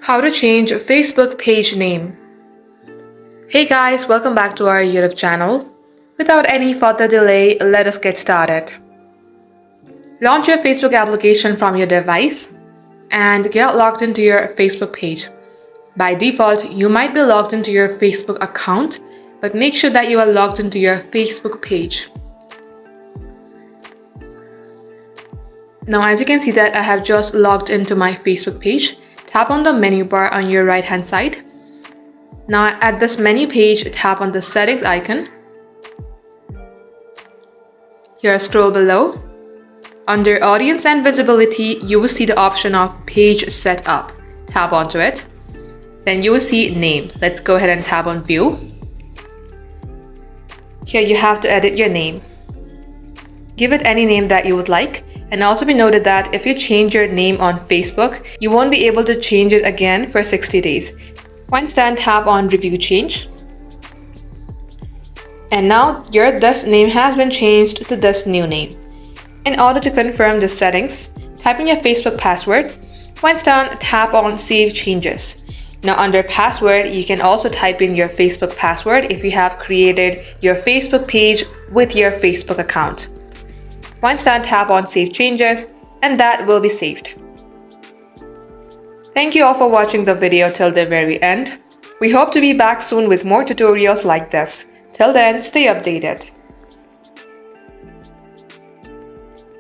How to change Facebook page name. Hey guys, welcome back to our YouTube channel. Without any further delay, let us get started. Launch your Facebook application from your device and get logged into your Facebook page. By default, you might be logged into your Facebook account, but make sure that you are logged into your Facebook page. Now, as you can see that I have just logged into my Facebook page, tap on the menu bar on your right hand side. Now at this menu page, tap on the settings icon. Here scroll below. Under audience and visibility, you will see the option of page setup. Tap onto it. Then you will see name. Let's go ahead and tap on view. Here you have to edit your name. Give it any name that you would like. And also be noted that if you change your name on Facebook, you won't be able to change it again for 60 days. Once done, tap on review change. And now your this name has been changed to this new name. In order to confirm the settings, type in your Facebook password. Once done, tap on save changes. Now under password, you can also type in your Facebook password if you have created your Facebook page with your Facebook account. Once done, tap on save changes and that will be saved. Thank you all for watching the video till the very end. We hope to be back soon with more tutorials like this. Till then, stay updated.